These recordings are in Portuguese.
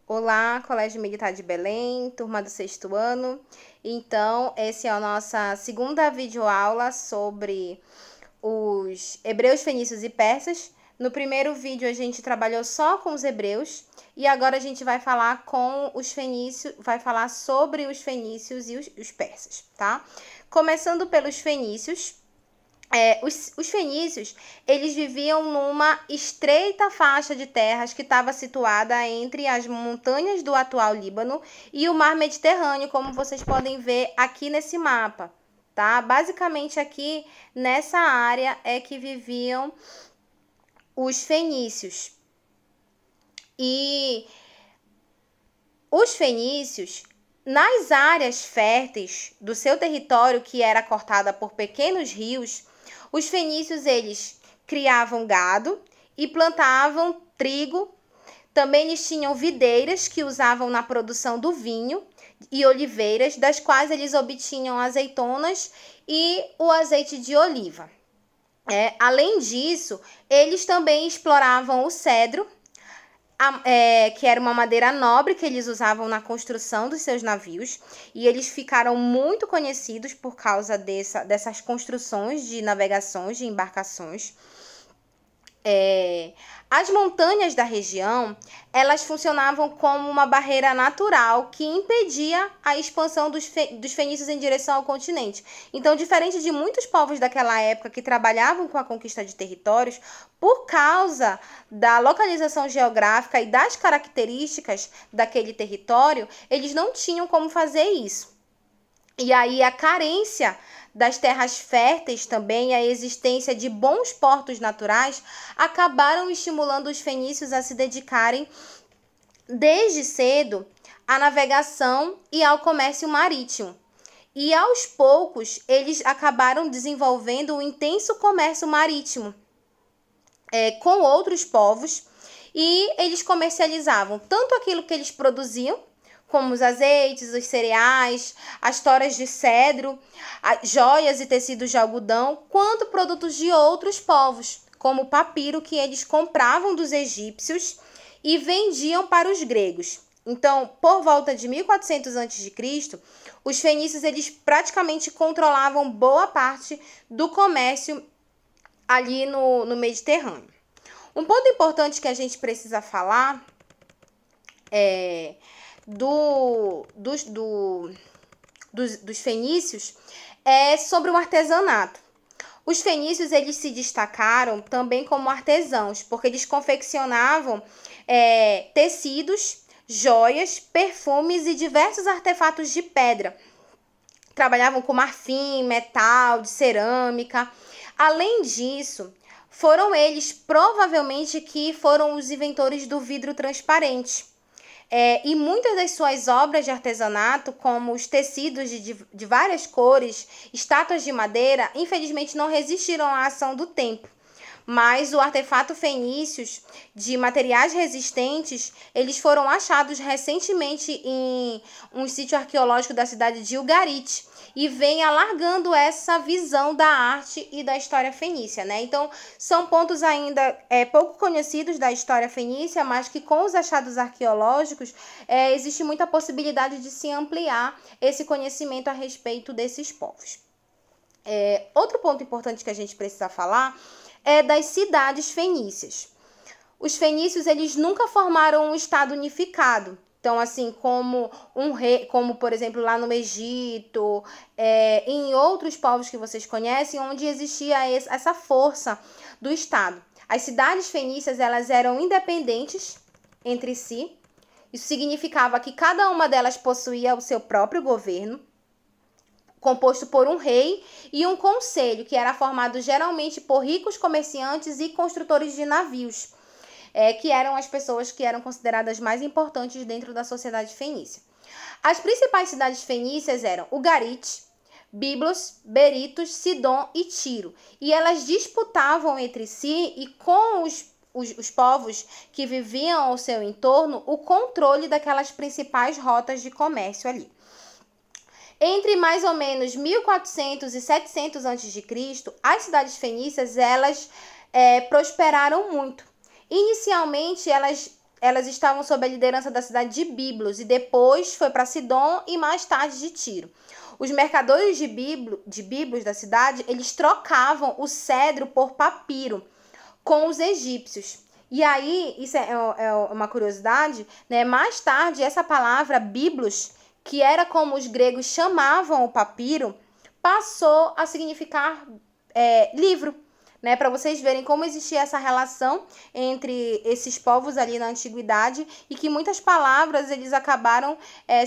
Olá, Colégio Militar de Belém, turma do sexto ano. Então, essa é a nossa segunda videoaula sobre os hebreus, fenícios e persas. No primeiro vídeo a gente trabalhou só com os hebreus e agora a gente vai falar com os fenícios, vai falar sobre os fenícios e os persas, tá? Começando pelos fenícios. Os fenícios, eles viviam numa estreita faixa de terras que estava situada entre as montanhas do atual Líbano e o mar Mediterrâneo, como vocês podem ver aqui nesse mapa, tá? Basicamente aqui nessa área é que viviam os fenícios. E os fenícios, nas áreas férteis do seu território, que era cortada por pequenos rios, os fenícios, eles criavam gado e plantavam trigo. Também eles tinham videiras que usavam na produção do vinho e oliveiras, das quais eles obtinham azeitonas e o azeite de oliva. Além disso, eles também exploravam o cedro, que era uma madeira nobre que eles usavam na construção dos seus navios, e eles ficaram muito conhecidos por causa dessas construções de navegações, de embarcações. As montanhas da região, elas funcionavam como uma barreira natural que impedia a expansão dos fenícios em direção ao continente. Então, diferente de muitos povos daquela época que trabalhavam com a conquista de territórios, por causa da localização geográfica e das características daquele território, eles não tinham como fazer isso. E aí a carência das terras férteis também, a existência de bons portos naturais, acabaram estimulando os fenícios a se dedicarem desde cedo à navegação e ao comércio marítimo. E aos poucos, eles acabaram desenvolvendo um intenso comércio marítimo com outros povos, e eles comercializavam tanto aquilo que eles produziam, como os azeites, os cereais, as toras de cedro, joias e tecidos de algodão, quanto produtos de outros povos, como o papiro, que eles compravam dos egípcios e vendiam para os gregos. Então, por volta de 1400 a.C., os fenícios, eles praticamente controlavam boa parte do comércio ali no Mediterrâneo. Um ponto importante que a gente precisa falar dos fenícios é sobre o artesanato. Os fenícios, eles se destacaram também como artesãos, porque eles confeccionavam tecidos, joias, perfumes e diversos artefatos de pedra. Trabalhavam com marfim, metal, de cerâmica. Além disso, foram eles provavelmente que foram os inventores do vidro transparente. E muitas das suas obras de artesanato, como os tecidos de várias cores, estátuas de madeira, infelizmente não resistiram à ação do tempo. Mas o artefato fenícios de materiais resistentes, eles foram achados recentemente em um sítio arqueológico da cidade de Ugarit, e vem alargando essa visão da arte e da história fenícia, né? Então, são pontos ainda pouco conhecidos da história fenícia, mas que com os achados arqueológicos existe muita possibilidade de se ampliar esse conhecimento a respeito desses povos. Outro ponto importante que a gente precisa falar é das cidades fenícias. Os fenícios, eles nunca formaram um estado unificado. Então, assim, como um rei, como por exemplo lá no Egito, em outros povos que vocês conhecem, onde existia essa força do estado. As cidades fenícias, elas eram independentes entre si. Isso significava que cada uma delas possuía o seu próprio governo, composto por um rei e um conselho, que era formado geralmente por ricos comerciantes e construtores de navios, que eram as pessoas que eram consideradas mais importantes dentro da sociedade fenícia. As principais cidades fenícias eram Ugarit, Biblos, Beritos, Sidom e Tiro, e elas disputavam entre si e com os povos que viviam ao seu entorno o controle daquelas principais rotas de comércio ali. Entre mais ou menos 1400 e 700 a.C., as cidades fenícias, elas prosperaram muito. Inicialmente, elas elas estavam sob a liderança da cidade de Biblos e depois foi para Sidom e mais tarde de Tiro. Os mercadores de Biblos da cidade, eles trocavam o cedro por papiro com os egípcios. E aí, isso é uma curiosidade, né? Mais tarde, essa palavra Biblos, que era como os gregos chamavam o papiro, passou a significar livro, né? Para vocês verem como existia essa relação entre esses povos ali na antiguidade e que muitas palavras eles acabaram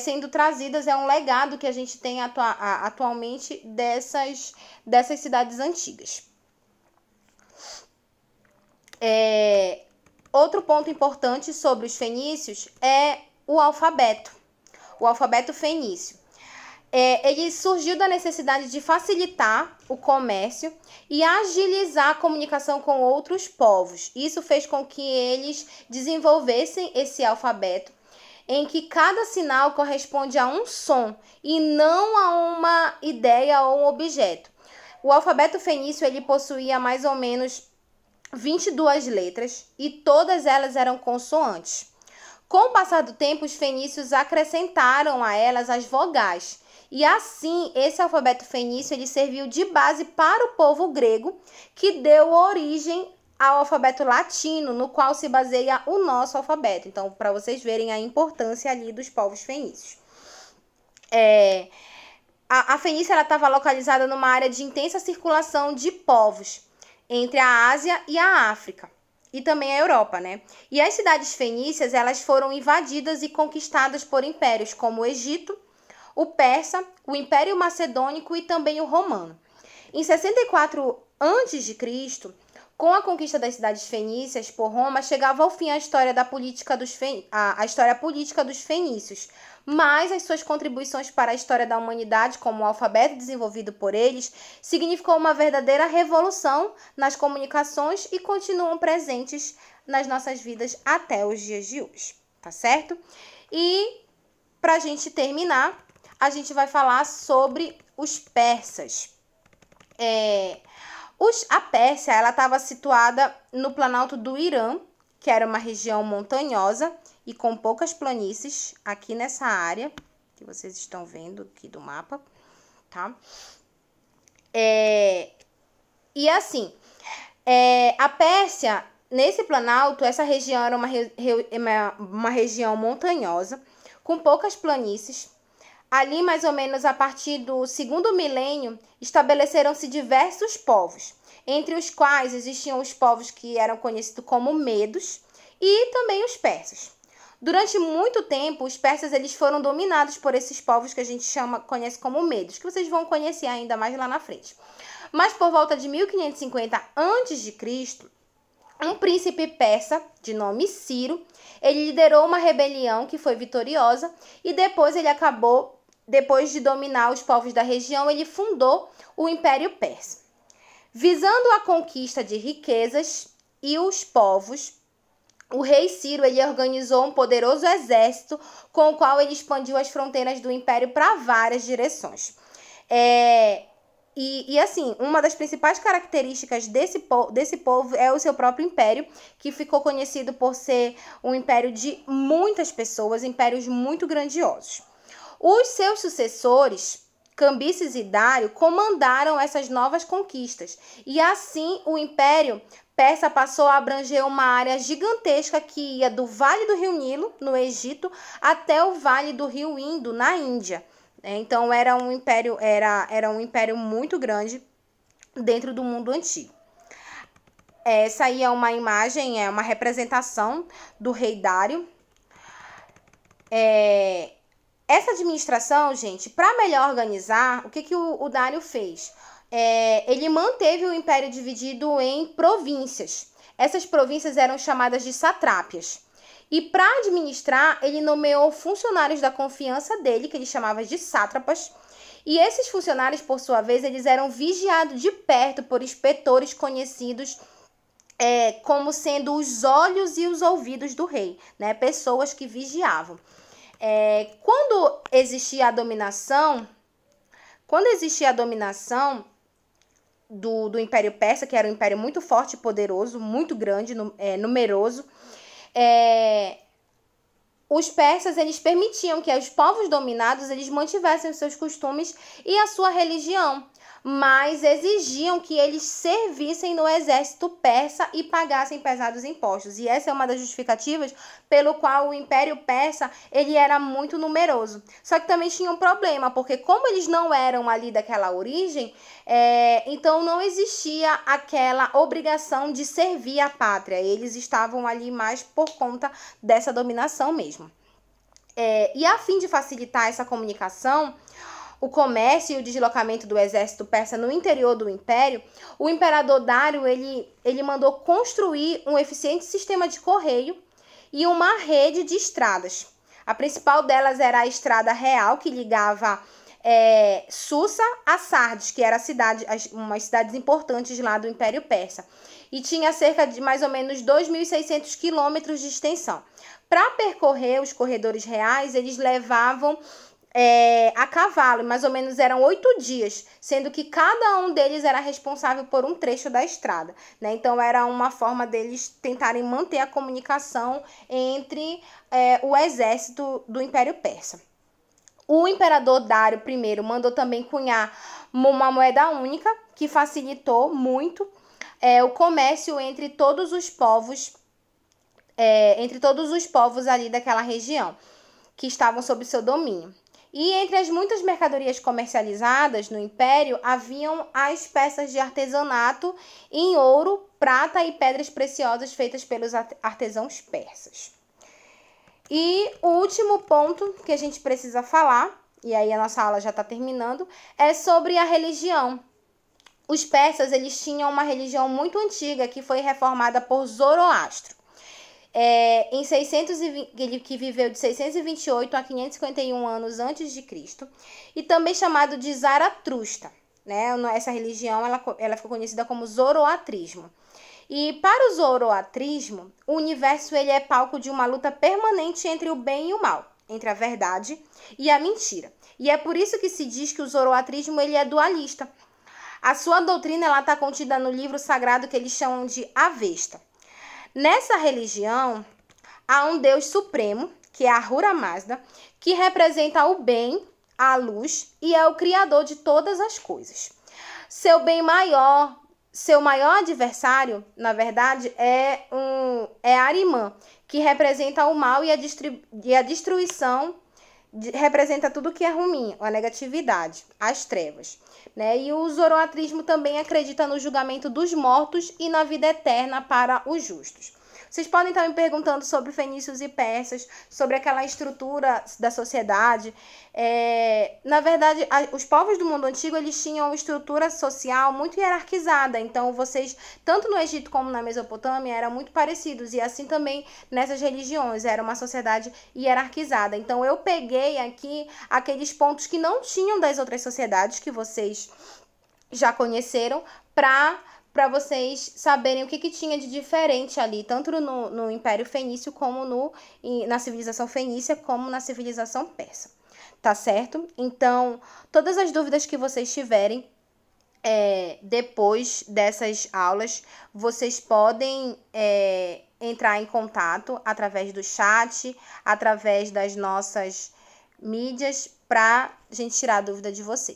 sendo trazidas. É um legado que a gente tem atualmente dessas cidades antigas. Outro ponto importante sobre os fenícios é o alfabeto fenício. Ele surgiu da necessidade de facilitar o comércio e agilizar a comunicação com outros povos. Isso fez com que eles desenvolvessem esse alfabeto, em que cada sinal corresponde a um som e não a uma ideia ou um objeto. O alfabeto fenício ele possuía mais ou menos 22 letras e todas elas eram consoantes. Com o passar do tempo, os fenícios acrescentaram a elas as vogais. E assim, esse alfabeto fenício ele serviu de base para o povo grego, que deu origem ao alfabeto latino, no qual se baseia o nosso alfabeto. Então, para vocês verem a importância ali dos povos fenícios. A Fenícia estava localizada numa área de intensa circulação de povos entre a Ásia e a África. E também a Europa, né? E as cidades fenícias, elas foram invadidas e conquistadas por impérios como o Egito, o Persa, o Império Macedônico e também o Romano. Em 64 a.C., com a conquista das cidades fenícias por Roma, chegava ao fim a história política dos fenícios, mas as suas contribuições para a história da humanidade, como o alfabeto desenvolvido por eles, significou uma verdadeira revolução nas comunicações e continuam presentes nas nossas vidas até os dias de hoje, tá certo? E, para a gente terminar, a gente vai falar sobre os persas. A Pérsia, ela estava situada no planalto do Irã, que era uma região montanhosa e com poucas planícies, aqui nessa área, que vocês estão vendo aqui do mapa, tá? E assim, a Pérsia, nesse planalto, essa região era uma região montanhosa, com poucas planícies. Ali, mais ou menos a partir do 2º milênio, estabeleceram-se diversos povos, entre os quais existiam os povos que eram conhecidos como medos e também os persas. Durante muito tempo, os persas eles foram dominados por esses povos que a gente conhece como medos, que vocês vão conhecer ainda mais lá na frente. Mas por volta de 1550 a.C., um príncipe persa, de nome Ciro, ele liderou uma rebelião que foi vitoriosa e depois de dominar os povos da região, ele fundou o Império Persa. Visando a conquista de riquezas e os povos, o rei Ciro ele organizou um poderoso exército com o qual ele expandiu as fronteiras do império para várias direções. E assim, uma das principais características desse povo é o seu próprio império, que ficou conhecido por ser um império de muitas pessoas, impérios muito grandiosos. Os seus sucessores, Cambises e Dário, comandaram essas novas conquistas. E assim, o Império Persa passou a abranger uma área gigantesca que ia do Vale do Rio Nilo, no Egito, até o Vale do Rio Indo, na Índia. Então, era um império muito grande dentro do mundo antigo. Essa aí é uma imagem, é uma representação do rei Dário. Essa administração, gente, para melhor organizar, o que o Dário fez? Ele manteve o império dividido em províncias. Essas províncias eram chamadas de satrápias. E para administrar, ele nomeou funcionários da confiança dele, que ele chamava de sátrapas. E esses funcionários, por sua vez, eles eram vigiados de perto por inspetores conhecidos como sendo os olhos e os ouvidos do rei, né? Pessoas que vigiavam. Quando existia a dominação do Império Persa, que era um império muito forte e poderoso, muito grande, numeroso, os persas, eles permitiam que os povos dominados, eles mantivessem os seus costumes e a sua religião, mas exigiam que eles servissem no exército persa e pagassem pesados impostos. E essa é uma das justificativas pelo qual o Império Persa, ele era muito numeroso. Só que também tinha um problema, porque como eles não eram ali daquela origem, então não existia aquela obrigação de servir a pátria. Eles estavam ali mais por conta dessa dominação mesmo. E a fim de facilitar essa comunicação, o comércio e o deslocamento do exército persa no interior do império, o imperador Dário ele mandou construir um eficiente sistema de correio e uma rede de estradas. A principal delas era a estrada real, que ligava Susa a Sardes, que era umas cidades importantes lá do Império Persa. E tinha cerca de mais ou menos 2.600 quilômetros de extensão. Para percorrer os corredores reais, eles levavam a cavalo, mais ou menos eram 8 dias, sendo que cada um deles era responsável por um trecho da estrada, né? Então era uma forma deles tentarem manter a comunicação entre o exército do Império Persa. O imperador Dário I mandou também cunhar uma moeda única, que facilitou muito o comércio entre todos os povos ali daquela região, que estavam sob seu domínio. E entre as muitas mercadorias comercializadas no Império, haviam as peças de artesanato em ouro, prata e pedras preciosas feitas pelos artesãos persas. E o último ponto que a gente precisa falar, e aí a nossa aula já está terminando, é sobre a religião. Os persas, eles tinham uma religião muito antiga que foi reformada por Zoroastro. Ele que viveu de 628 a 551 anos antes de Cristo, e também chamado de Zaratrusta, né? Essa religião ela ficou conhecida como Zoroatrismo. E para o Zoroatrismo, o universo ele é palco de uma luta permanente entre o bem e o mal, entre a verdade e a mentira. E é por isso que se diz que o Zoroatrismo ele é dualista. A sua doutrina está contida no livro sagrado que eles chamam de Avesta. Nessa religião, há um Deus supremo, que é Ahura Mazda, que representa o bem, a luz e é o criador de todas as coisas. Seu maior adversário, na verdade, é Arimã, que representa o mal e a destruição, representa tudo que é ruim, a negatividade, as trevas, né? E o zoroatrismo também acredita no julgamento dos mortos e na vida eterna para os justos. Vocês podem estar me perguntando sobre fenícios e persas, sobre aquela estrutura da sociedade. Na verdade, os povos do mundo antigo, eles tinham uma estrutura social muito hierarquizada. Então, vocês, tanto no Egito como na Mesopotâmia, eram muito parecidos. E assim também nessas religiões, era uma sociedade hierarquizada. Então, eu peguei aqui aqueles pontos que não tinham das outras sociedades que vocês já conheceram, para vocês saberem o que tinha de diferente ali, tanto no Império Fenício, como na civilização fenícia, como na civilização persa, tá certo? Então, todas as dúvidas que vocês tiverem depois dessas aulas, vocês podem entrar em contato através do chat, através das nossas mídias, para a gente tirar a dúvida de vocês.